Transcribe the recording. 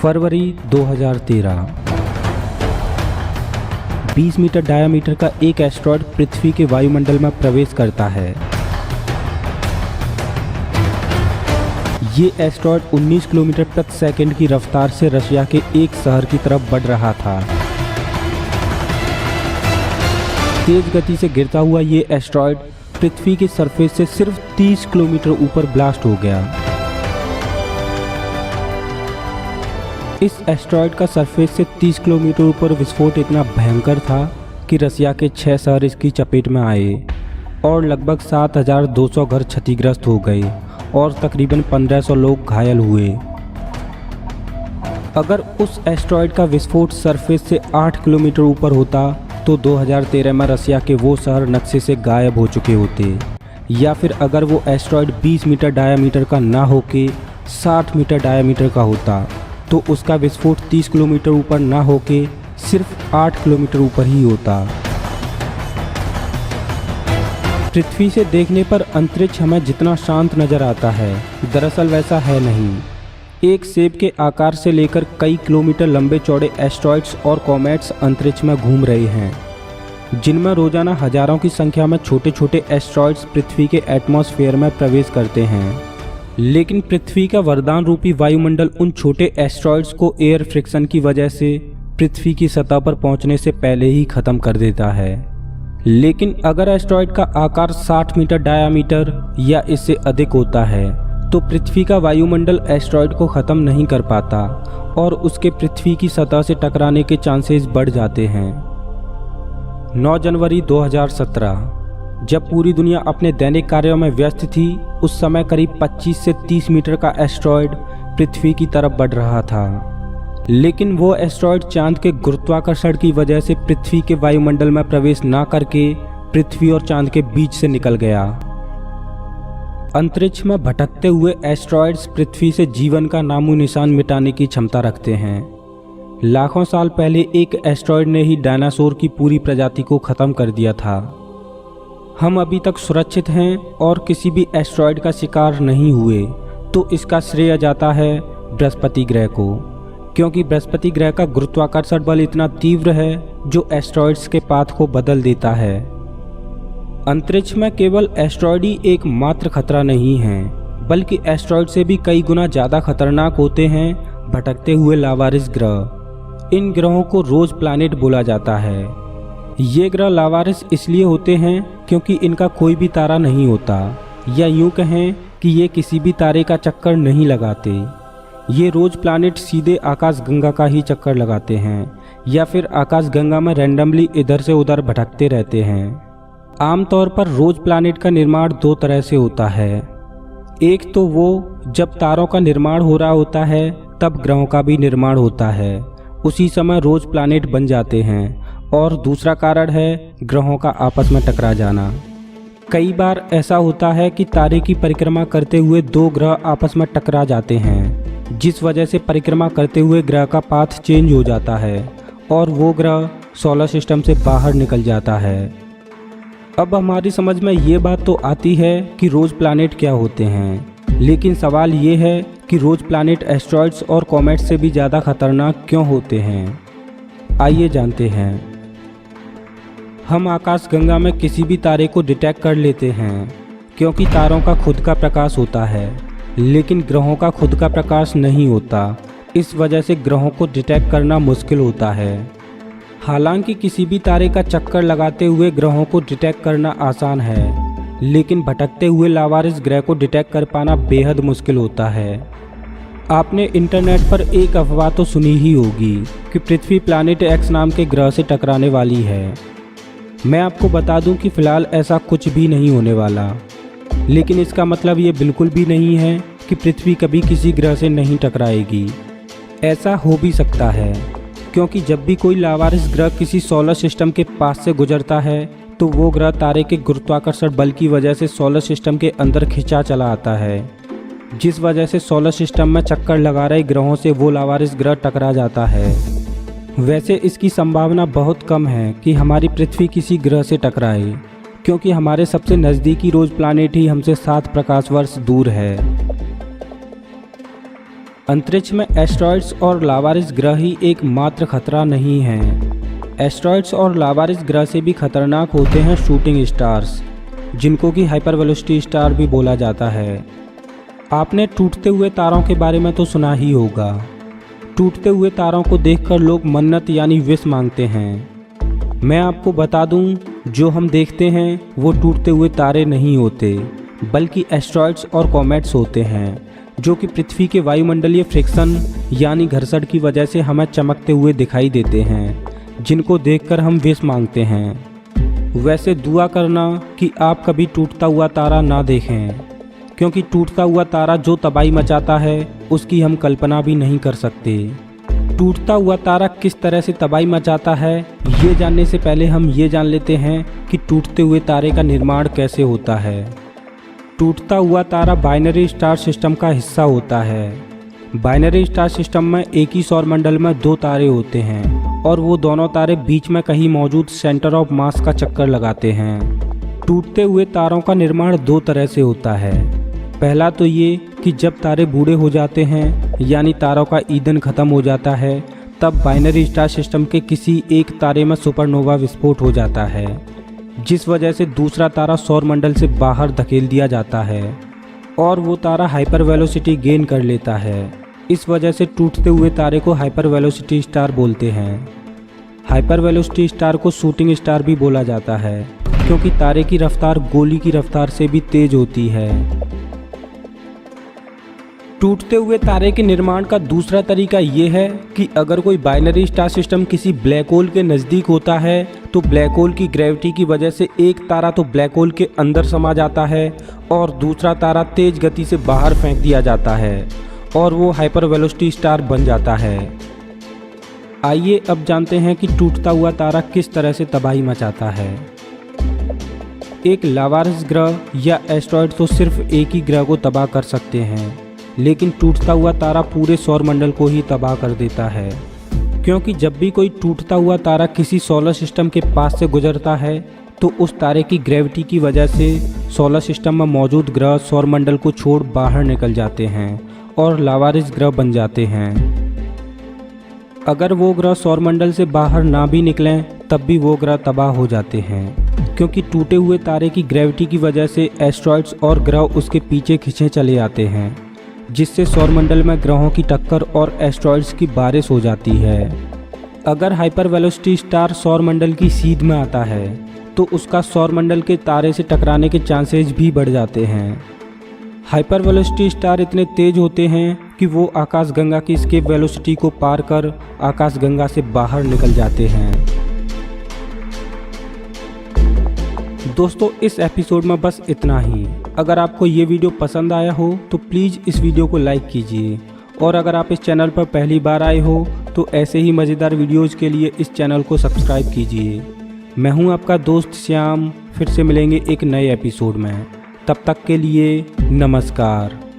फरवरी 2013। 20 metre diameter का एक asteroid पृथ्वी के वायुमंडल में प्रवेश करता है। ये एस्टेरॉयड 19 किलोमीटर प्रति सेकंड की रफ्तार से रशिया के एक शहर की तरफ बढ़ रहा था। तेज गति से गिरता हुआ ये एस्टेरॉयड पृथ्वी की सरफेस से सिर्फ 30 किलोमीटर ऊपर ब्लास्ट हो गया। इस एस्टेरॉयड का सरफेस से 30 किलोमीटर ऊपर विस्फोट इतना भयंकर था कि रसिया के 6 शहर इसकी चपेट में आए और लगभग 7,200 घर क्षतिग्रस्त हो गए और तकरीबन 1,500 लोग घायल हुए। अगर उस एस्टेरॉयड का विस्फोट सरफेस से 8 किलोमीटर ऊपर होता तो 2013 में रसिया के वो शहर नक्शे से गायब हो चुके होते, या फिर अगर वो एस्टेरॉयड 20 मीटर डायामीटर का ना होके 60 मीटर डायामीटर का होता तो उसका विस्फोट 30 किलोमीटर ऊपर ना होके सिर्फ 8 किलोमीटर ऊपर ही होता। पृथ्वी से देखने पर अंतरिक्ष हमें जितना शांत नज़र आता है, दरअसल वैसा है नहीं। एक सेब के आकार से लेकर कई किलोमीटर लंबे चौड़े एस्टेरॉयड्स और कॉमेट्स अंतरिक्ष में घूम रहे हैं, जिनमें रोजाना हजारों की संख्या में छोटे छोटे एस्टेरॉयड्स पृथ्वी के एटमॉस्फेयर में प्रवेश करते हैं। लेकिन पृथ्वी का वरदान रूपी वायुमंडल उन छोटे एस्टेरॉयड्स को एयर फ्रिक्शन की वजह से पृथ्वी की सतह पर पहुंचने से पहले ही खत्म कर देता है। लेकिन अगर एस्टेरॉयड का आकार 60 मीटर डायामीटर या इससे अधिक होता है तो पृथ्वी का वायुमंडल एस्टेरॉयड को ख़त्म नहीं कर पाता और उसके पृथ्वी की सतह से टकराने के चांसेस बढ़ जाते हैं। 9 जनवरी 2017, जब पूरी दुनिया अपने दैनिक कार्यों में व्यस्त थी, उस समय करीब 25 से 30 मीटर का एस्टेरॉयड पृथ्वी की तरफ बढ़ रहा था। लेकिन वो एस्टेरॉयड चांद के गुरुत्वाकर्षण की वजह से पृथ्वी के वायुमंडल में प्रवेश ना करके पृथ्वी और चांद के बीच से निकल गया। अंतरिक्ष में भटकते हुए एस्टेरॉयड्स पृथ्वी से जीवन का नामो निशान मिटाने की क्षमता रखते हैं। लाखों साल पहले एक एस्टेरॉयड ने ही डायनासोर की पूरी प्रजाति को ख़त्म कर दिया था। हम अभी तक सुरक्षित हैं और किसी भी एस्टेरॉयड का शिकार नहीं हुए, तो इसका श्रेय जाता है बृहस्पति ग्रह को, क्योंकि बृहस्पति ग्रह का गुरुत्वाकर्षण बल इतना तीव्र है जो एस्टेरॉयड्स के पाथ को बदल देता है। अंतरिक्ष में केवल एस्टेरॉयड ही एकमात्र खतरा नहीं है, बल्कि एस्टेरॉयड से भी कई गुना ज़्यादा खतरनाक होते हैं भटकते हुए लावारिस ग्रह। इन ग्रहों को रोज प्लैनेट बोला जाता है। ये ग्रह लावारिस इसलिए होते हैं क्योंकि इनका कोई भी तारा नहीं होता, या यूं कहें कि ये किसी भी तारे का चक्कर नहीं लगाते। ये रोज प्लैनेट सीधे आकाशगंगा का ही चक्कर लगाते हैं या फिर आकाशगंगा में रैंडमली इधर से उधर भटकते रहते हैं। आमतौर पर रोज प्लैनेट का निर्माण 2 तरह से होता है। एक तो वो जब तारों का निर्माण हो रहा होता है तब ग्रहों का भी निर्माण होता है, उसी समय रोज प्लैनेट बन जाते हैं। और दूसरा कारण है ग्रहों का आपस में टकरा जाना। कई बार ऐसा होता है कि तारे की परिक्रमा करते हुए 2 ग्रह आपस में टकरा जाते हैं, जिस वजह से परिक्रमा करते हुए ग्रह का पाथ चेंज हो जाता है और वो ग्रह सोलर सिस्टम से बाहर निकल जाता है। अब हमारी समझ में ये बात तो आती है कि रोज प्लैनेट क्या होते हैं, लेकिन सवाल ये है कि रोज प्लैनेट एस्टेरॉयड्स और कॉमेट्स से भी ज़्यादा खतरनाक क्यों होते हैं। आइए जानते हैं। हम आकाशगंगा में किसी भी तारे को डिटेक्ट कर लेते हैं क्योंकि तारों का खुद का प्रकाश होता है, लेकिन ग्रहों का खुद का प्रकाश नहीं होता। इस वजह से ग्रहों को डिटेक्ट करना मुश्किल होता है। हालांकि किसी भी तारे का चक्कर लगाते हुए ग्रहों को डिटेक्ट करना आसान है, लेकिन भटकते हुए लावारिस ग्रह को डिटेक्ट कर पाना बेहद मुश्किल होता है। आपने इंटरनेट पर एक अफवाह तो सुनी ही होगी कि पृथ्वी प्लैनेट एक्स नाम के ग्रह से टकराने वाली है। मैं आपको बता दूं कि फ़िलहाल ऐसा कुछ भी नहीं होने वाला, लेकिन इसका मतलब ये बिल्कुल भी नहीं है कि पृथ्वी कभी किसी ग्रह से नहीं टकराएगी। ऐसा हो भी सकता है, क्योंकि जब भी कोई लावारिस ग्रह किसी सोलर सिस्टम के पास से गुजरता है तो वो ग्रह तारे के गुरुत्वाकर्षण बल की वजह से सोलर सिस्टम के अंदर खिंचा चला आता है, जिस वजह से सोलर सिस्टम में चक्कर लगा रहे ग्रहों से वो लावारिस ग्रह टकरा जाता है। वैसे इसकी संभावना बहुत कम है कि हमारी पृथ्वी किसी ग्रह से टकराए, क्योंकि हमारे सबसे नज़दीकी रोज प्लैनेट ही हमसे 7 प्रकाश वर्ष दूर है। अंतरिक्ष में एस्ट्रॉइड्स और लावारिस ग्रह ही एकमात्र खतरा नहीं हैं। एस्ट्रॉइड्स और लावारिस ग्रह से भी खतरनाक होते हैं शूटिंग स्टार्स, जिनको कि हाइपर वेलोसिटी स्टार भी बोला जाता है। आपने टूटते हुए तारों के बारे में तो सुना ही होगा। टूटते हुए तारों को देखकर लोग मन्नत यानी विश मांगते हैं। मैं आपको बता दूं, जो हम देखते हैं वो टूटते हुए तारे नहीं होते, बल्कि एस्ट्रॉइड्स और कॉमेट्स होते हैं, जो कि पृथ्वी के वायुमंडलीय फ्रिक्शन यानी घर्षण की वजह से हमें चमकते हुए दिखाई देते हैं, जिनको देखकर हम विश मांगते हैं। वैसे दुआ करना कि आप कभी टूटता हुआ तारा ना देखें, क्योंकि टूटता हुआ तारा जो तबाही मचाता है उसकी हम कल्पना भी नहीं कर सकते। टूटता हुआ तारा किस तरह से तबाही मचाता है, ये जानने से पहले हम ये जान लेते हैं कि टूटते हुए तारे का निर्माण कैसे होता है। टूटता हुआ तारा बाइनरी स्टार सिस्टम का हिस्सा होता है। बाइनरी स्टार सिस्टम में एक ही सौरमंडल में 2 तारे होते हैं और वो दोनों तारे बीच में कहीं मौजूद सेंटर ऑफ मास का चक्कर लगाते हैं। टूटते हुए तारों का निर्माण 2 तरह से होता है। पहला तो ये कि जब तारे बूढ़े हो जाते हैं यानी तारों का ईंधन खत्म हो जाता है, तब बाइनरी स्टार सिस्टम के किसी एक तारे में सुपरनोवा विस्फोट हो जाता है, जिस वजह से दूसरा तारा सौरमंडल से बाहर धकेल दिया जाता है और वो तारा हाइपर वेलोसिटी गेन कर लेता है। इस वजह से टूटते हुए तारे को हाइपर वेलोसिटी स्टार बोलते हैं। हाइपर वेलोसिटी स्टार को शूटिंग स्टार भी बोला जाता है, क्योंकि तारे की रफ्तार गोली की रफ्तार से भी तेज होती है। टूटते हुए तारे के निर्माण का दूसरा तरीका ये है कि अगर कोई बाइनरी स्टार सिस्टम किसी ब्लैक होल के नज़दीक होता है तो ब्लैक होल की ग्रेविटी की वजह से एक तारा तो ब्लैक होल के अंदर समा जाता है और दूसरा तारा तेज गति से बाहर फेंक दिया जाता है और वो हाइपर वेलोसिटी स्टार बन जाता है। आइए अब जानते हैं कि टूटता हुआ तारा किस तरह से तबाही मचाता है। एक लावारिस ग्रह या एस्ट्रॉइड तो सिर्फ एक ही ग्रह को तबाह कर सकते हैं, लेकिन टूटता हुआ तारा पूरे सौरमंडल को ही तबाह कर देता है, क्योंकि जब भी कोई टूटता हुआ तारा किसी सोलर सिस्टम के पास से गुजरता है तो उस तारे की ग्रेविटी की वजह से सोलर सिस्टम में मौजूद ग्रह सौरमंडल को छोड़ बाहर निकल जाते हैं और लावारिस ग्रह बन जाते हैं। अगर वो ग्रह सौरमंडल से बाहर ना भी निकलें तब भी वो ग्रह तबाह हो जाते हैं, क्योंकि टूटे हुए तारे की ग्रेविटी की वजह से एस्ट्रॉइड्स और ग्रह उसके पीछे खींचे चले आते हैं, जिससे सौरमंडल में ग्रहों की टक्कर और एस्ट्रॉइड्स की बारिश हो जाती है। अगर हाइपर वेलोसिटी स्टार सौरमंडल की सीध में आता है तो उसका सौरमंडल के तारे से टकराने के चांसेस भी बढ़ जाते हैं। हाइपर वेलोसिटी स्टार इतने तेज होते हैं कि वो आकाशगंगा की एस्केप वेलोसिटी को पार कर आकाशगंगा से बाहर निकल जाते हैं। दोस्तों, इस एपिसोड में बस इतना ही। अगर आपको ये वीडियो पसंद आया हो तो प्लीज़ इस वीडियो को लाइक कीजिए, और अगर आप इस चैनल पर पहली बार आए हो तो ऐसे ही मज़ेदार वीडियोज़ के लिए इस चैनल को सब्सक्राइब कीजिए। मैं हूँ आपका दोस्त श्याम। फिर से मिलेंगे एक नए एपिसोड में। तब तक के लिए नमस्कार।